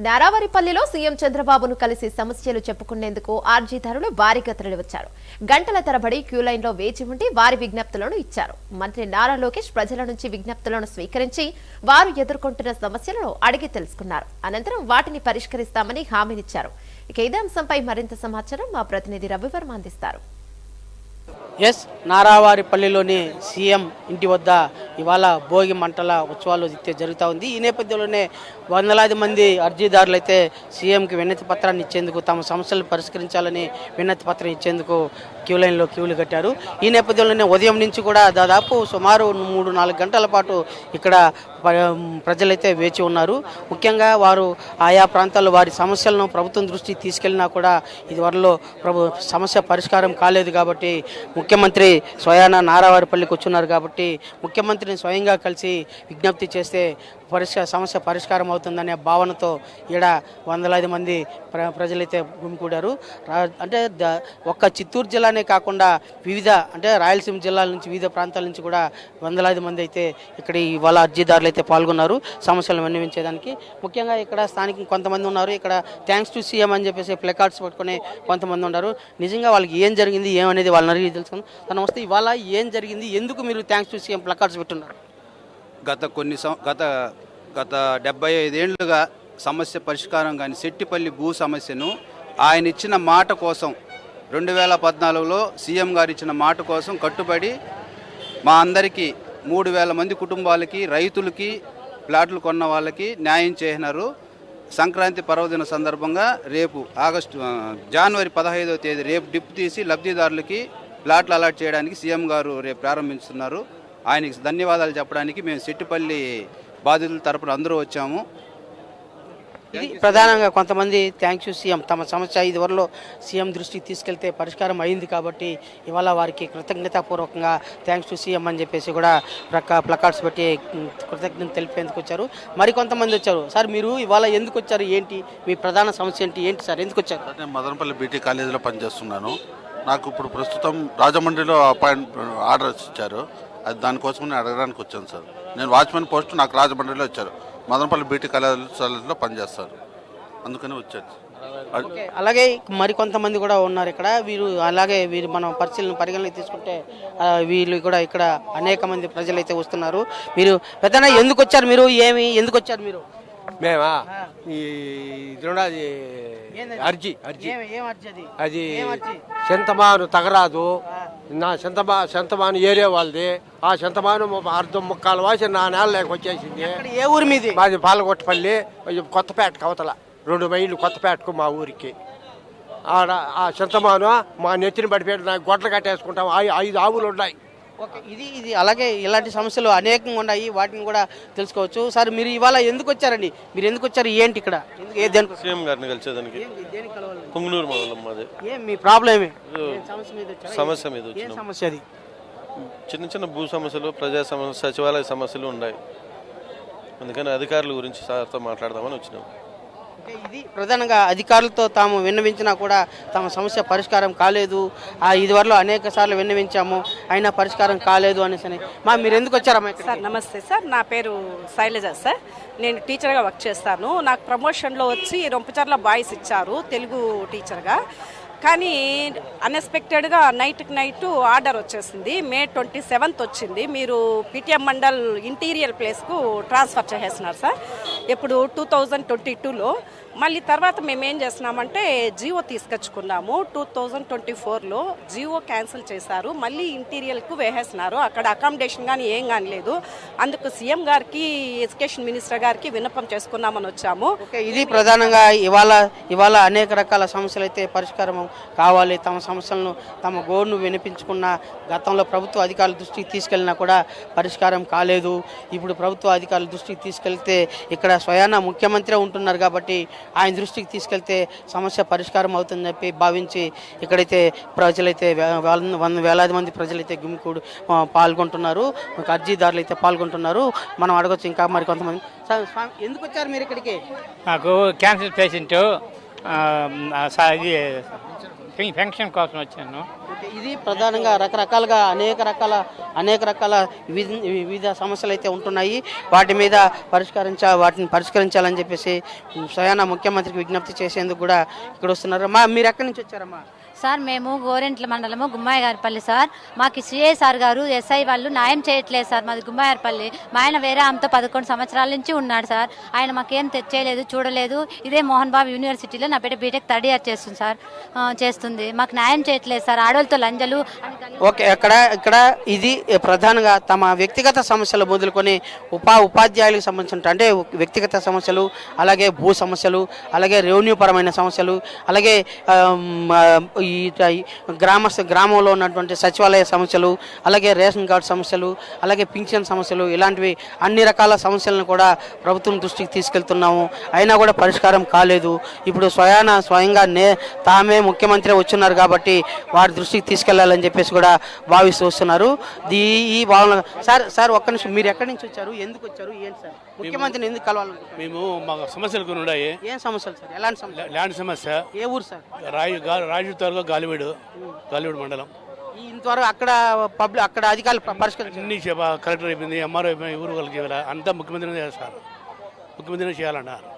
నారావారిపల్లిలో CM చంద్రబాబును కలిసి సమస్యలు చెప్పుకునేందుకు ఆర్జీదారులు భారీగా తరలివచ్చారు. గంటల తరబడి క్యూలైన్లో వేచి ఉండి వారి విజ్ఞప్తులను ఇచ్చారు. మంత్రి నారా లోకేష్ ప్రజల నుంచి విజ్ఞప్తులను స్వీకరించి వారు ఎదుర్కొంటున్న సమస్యలను అడిగి తెలుసుకున్నారు. అనంతరం వాటిని పరిష్కరిస్తామని హామీనిచ్చారు. ఇక ఇదే అంశంపై మరింత సమాచారం మా ప్రతినిధి రవివర్మ అందిస్తారు. నారావారిపల్లిలోని సీఎం ఇంటి వద్ద ఇవాళ భోగి మంటల ఉత్సవాలు జరుగుతూ ఉంది. ఈ నేపథ్యంలోనే వందలాది మంది అర్జీదారులు అయితే సీఎంకి వినతి పత్రాన్ని ఇచ్చేందుకు తమ సమస్యలను పరిష్కరించాలని వినతి పత్రం ఇచ్చేందుకు క్యూలు కట్టారు. ఈ నేపథ్యంలోనే ఉదయం నుంచి కూడా దాదాపు సుమారు 3-4 గంటల పాటు ఇక్కడ ప్రజలైతే వేచి ఉన్నారు. ముఖ్యంగా వారు ఆయా ప్రాంతాల్లో వారి సమస్యలను ప్రభుత్వం దృష్టికి తీసుకెళ్లినా కూడా ఇదివరలో సమస్య పరిష్కారం కాలేదు కాబట్టి ముఖ్యమంత్రి స్వయాన నారావారిపల్లికి వచ్చున్నారు కాబట్టి ముఖ్యమంత్రిని స్వయంగా కలిసి విజ్ఞప్తి చేస్తే సమస్య పరిష్కారం అవుతుందనే భావనతో ఈడ వందలాది మంది ప్రజలైతే గుమికూడారు. అంటే ఒక్క చిత్తూరు జిల్లానే కాకుండా వివిధ అంటే రాయలసీమ జిల్లాల నుంచి వివిధ ప్రాంతాల నుంచి కూడా వందలాది మంది అయితే ఇక్కడ ఇవాళ అర్జీదారులు అయితే పాల్గొన్నారు సమస్యలను విన్నవించేదానికి. ముఖ్యంగా ఇక్కడ స్థానిక కొంతమంది ఉన్నారు. ఇక్కడ థ్యాంక్స్ టు సీఎం అని చెప్పేసి ప్లకార్డ్స్ పట్టుకుని కొంతమంది ఉన్నారు. నిజంగా వాళ్ళకి ఏం జరిగింది ఏమనేది వాళ్ళని అడిగి తెలుసుకుందాం. తను వస్తే ఇవాళ ఏం జరిగింది, ఎందుకు మీరు థ్యాంక్స్ టు సీఎం ప్లకార్డ్స్ పెట్టున్నారు? గత 75 ఏళ్లుగా సమస్య పరిష్కారం కానీ సెట్టిపల్లి భూ సమస్యను ఆయన ఇచ్చిన మాట కోసం 2014లో సీఎం గారు ఇచ్చిన మాట కోసం కట్టుబడి మా అందరికీ 3000 మంది కుటుంబాలకి రైతులకి ప్లాట్లు కొన్న వాళ్ళకి న్యాయం చేసినారు. సంక్రాంతి పర్వదిన సందర్భంగా రేపు జనవరి 15వ తేదీ రేపు డిప్ తీసి లబ్ధిదారులకి ప్లాట్లు అలాట్ చేయడానికి సీఎం గారు రేపు ప్రారంభిస్తున్నారు. ఆయనకి ధన్యవాదాలు చెప్పడానికి మేము సెట్టిపల్లి బాధితుల తరపున అందరూ వచ్చాము. ఇది ప్రధానంగా కొంతమంది థ్యాంక్స్ టు సీఎం తమ సమస్య ఇదివరలో సీఎం దృష్టికి తీసుకెళ్తే పరిష్కారం అయింది కాబట్టి ఇవాళ వారికి కృతజ్ఞతాపూర్వకంగా థ్యాంక్స్ టు సీఎం అని చెప్పేసి కూడా ప్లకార్డ్స్ పెట్టి కృతజ్ఞత తెలిపేందుకు వచ్చారు. మరికొంతమంది వచ్చారు. సార్ మీరు ఇవాళ ఎందుకు వచ్చారు, ఏంటి మీ ప్రధాన సమస్య ఏంటి సార్, ఎందుకు వచ్చారు? నేను మదనపల్లి బీటీ కాలేజీలో పనిచేస్తున్నాను. నాకు ఇప్పుడు ప్రస్తుతం రాజమండ్రిలో ఆర్డర్ ఇచ్చారు. అది దానికోసం నేను అడగడానికి వచ్చాను సార్. నేను వాచ్మెన్ పోస్ట్ నాకు రాజమండ్రిలో ఇచ్చారు. మదనపల్లి బీటీ కాలేజీలో పనిచేస్తారు, అందుకని వచ్చారు. అలాగే మరికొంతమంది కూడా ఉన్నారు ఇక్కడ. వీరు మనం పరిగణలోకి తీసుకుంటే వీళ్ళు కూడా ఇక్కడ అనేక మంది ప్రజలు అయితే వస్తున్నారు. మీరు పెద్దనా ఎందుకు వచ్చారు, మీరు ఎందుకు వచ్చారు మీరు? మేమా అర్జీ అది చింతమాను తగరాదు, నా చింతమాను ఏరియా వాళ్ళది. ఆ చింతమాను అర్ధం ముక్కాల వాసి నా నేలలోకి వచ్చేసింది. ఏ ఊరి మీది? మాది పాలగొట్టపల్లి, కొత్తపేటకు అవతల 2 మైళ్ళు కొత్తపేటకు మా ఊరికి. ఆడ ఆ చింతమాను మా నెత్తిని పడిపోయాడు. నాకు గొడ్డలు కట్టేసుకుంటాం. 5 ఆవులు ఉన్నాయి. ఓకే, ఇది అలాగే ఇలాంటి సమస్యలు అనేకంగా ఉన్నాయి, వాటిని కూడా తెలుసుకోవచ్చు. సార్ మీరు ఇవాళ ఎందుకు వచ్చారండి, మీరు ఎందుకు వచ్చారు, ఏంటి ఇక్కడ? సీఎం గారిని కలిసేదానికి. పుంగనూరు మండలం మాది. మీ ప్రాబ్లం సమస్య మీద సమస్య అది చిన్న భూ సమస్యలు, ప్రజా సమస్య, సచివాలయ సమస్యలు ఉన్నాయి. అందుకని అధికారుల గురించి సార్తో మాట్లాడదామని వచ్చినాం. ఇది ప్రధానంగా అధికారులతో తాము విన్నవించినా కూడా తమ సమస్య పరిష్కారం కాలేదు. ఇదివరలో అనేక సార్లు విన్నవించాము, అయినా పరిష్కారం కాలేదు అనేసి. మీరు ఎందుకు వచ్చారమ్మా? సార్ నమస్తే సార్, నా పేరు శైలజ సార్. నేను టీచర్గా వర్క్ చేస్తాను. నాకు ప్రమోషన్లో వచ్చి రొంపచర్ల బాయ్స్ ఇచ్చారు తెలుగు టీచర్గా. కానీ అన్ఎక్స్పెక్టెడ్గా నైట్ ఆర్డర్ వచ్చేసింది. మే 27th వచ్చింది. మీరు పీటీఎం మండల్ ఇంటీరియర్ ప్లేస్కు ట్రాన్స్ఫర్ చేసేస్తున్నారు సార్. ఇప్పుడు 2022లో మళ్ళీ తర్వాత మేము ఏం చేస్తున్నామంటే జియో తీసుకొచ్చుకున్నాము. 2024లో జియో క్యాన్సిల్ చేశారు, మళ్ళీ ఇంటీరియర్కు వేసేస్తున్నారు. అక్కడ అకామిడేషన్ కానీ ఏం కానీ లేదు. అందుకు సీఎం గారికి, ఎడ్యుకేషన్ మినిస్టర్ గారికి విన్నపం చేసుకున్నామని వచ్చాము. ఇది ప్రధానంగా ఇవాళ అనేక రకాల సమస్యలు అయితే పరిష్కారం కావాలి. తమ సమస్యలను తమ గోడును వినిపించుకున్న గతంలో ప్రభుత్వ అధికారుల దృష్టికి తీసుకెళ్ళినా కూడా పరిష్కారం కాలేదు. ఇప్పుడు ప్రభుత్వ అధికారుల దృష్టికి తీసుకెళ్తే ఇక్కడ స్వయాన ముఖ్యమంత్రి ఉంటున్నారు కాబట్టి ఆయన దృష్టికి తీసుకెళ్తే సమస్య పరిష్కారం అవుతుందని చెప్పి భావించి ఇక్కడైతే ప్రజలైతే వేలాది మంది ప్రజలైతే గుమికూడు పాల్గొంటున్నారు, అర్జీదారులు అయితే పాల్గొంటున్నారు. మనం అడగొచ్చు ఇంకా మరి కొంతమంది. ఎందుకు వచ్చారు మీరు ఇక్కడికి? నాకు క్యాన్సర్ పేషెంట్, ఇది పెన్షన్ కోసం వచ్చాను. ఇది ప్రధానంగా రకరకాలుగా అనేక రకాల వివిధ సమస్యలు అయితే ఉంటున్నాయి. వాటిని పరిష్కరించాలని చెప్పేసి స్వయాన ముఖ్యమంత్రికి విజ్ఞప్తి చేసేందుకు కూడా ఇక్కడ వస్తున్నారు. మీరు ఎక్కడి నుంచి వచ్చారమ్మా? సార్ మేము గోరెంట్ల మండలము గుమ్మాయిగారిపల్లి సార్. మాకు సిఐ సార్ గారు ఎస్ఐ వాళ్ళు న్యాయం చేయట్లేదు సార్. మాది గుమ్మాయిగారిపల్లి. మా ఆయన వేరే ఆమెతో 11 సంవత్సరాల నుంచి ఉన్నాడు సార్. ఆయన మాకేం తెచ్చేయలేదు, చూడలేదు. ఇదే మోహన్ బాబు యూనివర్సిటీలో నా బిడ్డ బీటెక్ 3rd ఇయర్ చేస్తుంది సార్. చేస్తుంది. మాకు న్యాయం చేయట్లేదు సార్. ఆడవాళ్ళతో లంజలు. ఓకే, ఇక్కడ ఇది ప్రధానంగా తమ వ్యక్తిగత సమస్యలు మొదలుకొని ఉపాధ్యాయులకు సంబంధించిన అంటే వ్యక్తిగత సమస్యలు, అలాగే భూ సమస్యలు, అలాగే రెవెన్యూ పరమైన సమస్యలు, అలాగే ఈ గ్రామంలో ఉన్నటువంటి సచివాలయ సమస్యలు, అలాగే రేషన్ కార్డు సమస్యలు, అలాగే పింఛన్ సమస్యలు, ఇలాంటివి అన్ని రకాల సమస్యలను కూడా ప్రభుత్వం దృష్టికి తీసుకెళ్తున్నాము. అయినా కూడా పరిష్కారం కాలేదు. ఇప్పుడు స్వయంగా తామే ముఖ్యమంత్రి వచ్చున్నారు కాబట్టి వారి దృష్టికి తీసుకెళ్లాలని చెప్పేసి కూడా భావిస్తూ వస్తున్నారు. ఈ భావన సార్ ఒక్క నిమిషం, మీరు ఎక్కడి నుంచి వచ్చారు, ఎందుకు వచ్చారు, ఏంటి సార్ ముఖ్యమంత్రిని ఎందుకు కలవాలనుకుంటున్నారు? మేము మా సమస్యలు కొన్ని ఉన్నాయి. ఏం సమస్యలు సార్? ఎలాంటి సమస్య? ల్యాండ్ సమస్య. ఏ ఊరు సార్? రాజు తాలూకా గాలివీడు మండలం. ఇంతవరకు అక్కడ అధికారులు పరిష్కరించారు. అన్ని కలెక్టర్ అయిపోయింది, ఎంఆర్ఓ అయిపోయింది, ఊరు వాళ్ళకి అంతా ముఖ్యమంత్రిని చేస్తారు. ముఖ్యమంత్రిని చేయాలన్నారు.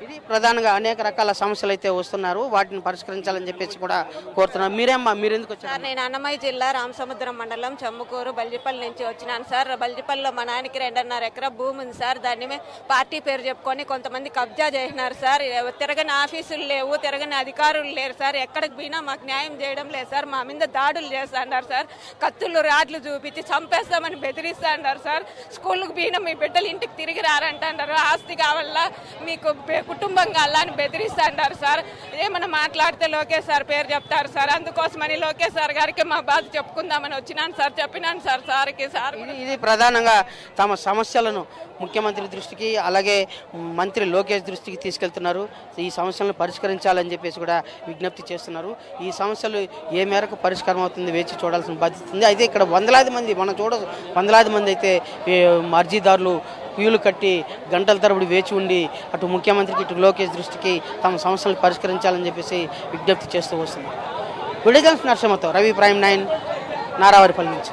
ఇది ప్రధానంగా అనేక రకాల సమస్యలు అయితే వస్తున్నారు. వాటిని పరిష్కరించాలని చెప్పేసి కూడా కోరుతున్నారు. మీరు ఎందుకు వచ్చారు? సార్, నేను అన్నమయ్య జిల్లా రామసముద్రం మండలం చెమ్మకూరు బల్జిపల్లి నుంచి వచ్చినాను సార్. బల్జిపల్లిలో మా నాయనకి 2.5 ఎకరా భూమి ఉంది సార్. దాన్ని పార్టీ పేరు చెప్పుకొని కొంతమంది కబ్జా చేసినారు సార్. తిరగని ఆఫీసులు లేవు, తిరగని అధికారులు లేరు సార్. ఎక్కడికి పోయినా మాకు న్యాయం చేయడం లేదు సార్. మా మీద దాడులు చేస్తున్నారు సార్. కత్తులు రాడ్లు చూపించి చంపేస్తామని బెదిరిస్తున్నారు సార్. స్కూల్కి పోయినా మీ బిడ్డలు ఇంటికి తిరిగి రారంటున్నారు. ఆస్తి కావాలా, మీకు కుటుంబం కావాలని బెదిరిస్తున్నారు సార్. ఏమన్నా మాట్లాడితే లోకేష్ సార్ పేరు చెప్తారు సార్. అందుకోసమని లోకేష్ సార్ గారికి మా బాధ చెప్పుకుందామని వచ్చినాను సార్. చెప్పినాను సార్ సార్కి. సార్ ఇది ప్రధానంగా తమ సమస్యలను ముఖ్యమంత్రి దృష్టికి, అలాగే మంత్రి లోకేష్ దృష్టికి తీసుకెళ్తున్నారు. ఈ సమస్యలను పరిష్కరించాలని చెప్పేసి కూడా విజ్ఞప్తి చేస్తున్నారు. ఈ సమస్యలు ఏ మేరకు పరిష్కారం అవుతుంది వేచి చూడాల్సిన బాధ్యత ఉంది. అయితే ఇక్కడ వందలాది మంది అయితే అర్జీదారులు క్యూలు కట్టి గంటల తరబడి వేచి ఉండి అటు ముఖ్యమంత్రికి ఇటు లోకేష్ దృష్టికి తమ సమస్యలను పరిష్కరించాలని చెప్పేసి విజ్ఞప్తి చేస్తూ వస్తున్నారు. విడుదల నరసింహతో రవి ప్రైమ్ 9 నారావారిపల్లి నుంచి.